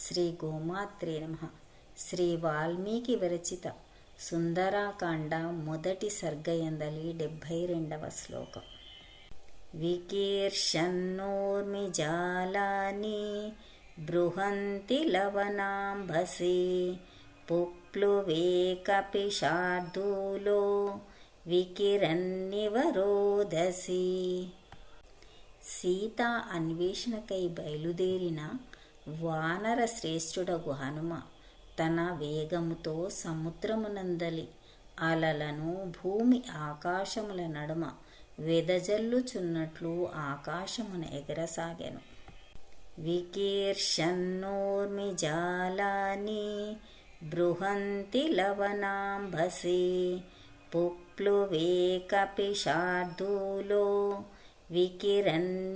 శ్రీ గోమాత్రే నమః. శ్రీ వాల్మీకి విరచిత సుందరాకాండ మొదటి సర్గయందలి 72వ శ్లోకం. వికీర్షన్నోర్మిజాలాని బృహంతి లవనాంభసి పుప్లువే కపిశార్దూలో వికిరన్నివరోధసి. సీత అన్వేషణకై బయలుదేరిన వానర శ్రేష్ఠుడగు హనుమ తన వేగముతో సముద్రమునందలి అలలను భూమి ఆకాశముల నడుమ వెదజల్లుచున్నట్లు ఆకాశమున ఎగరసాగెను. వికీర్షన్నోర్మిజాలాని బృహంతి లవనాంభసి పుప్లువే కపిశార్దూలో వికిరన్నివరోధసి.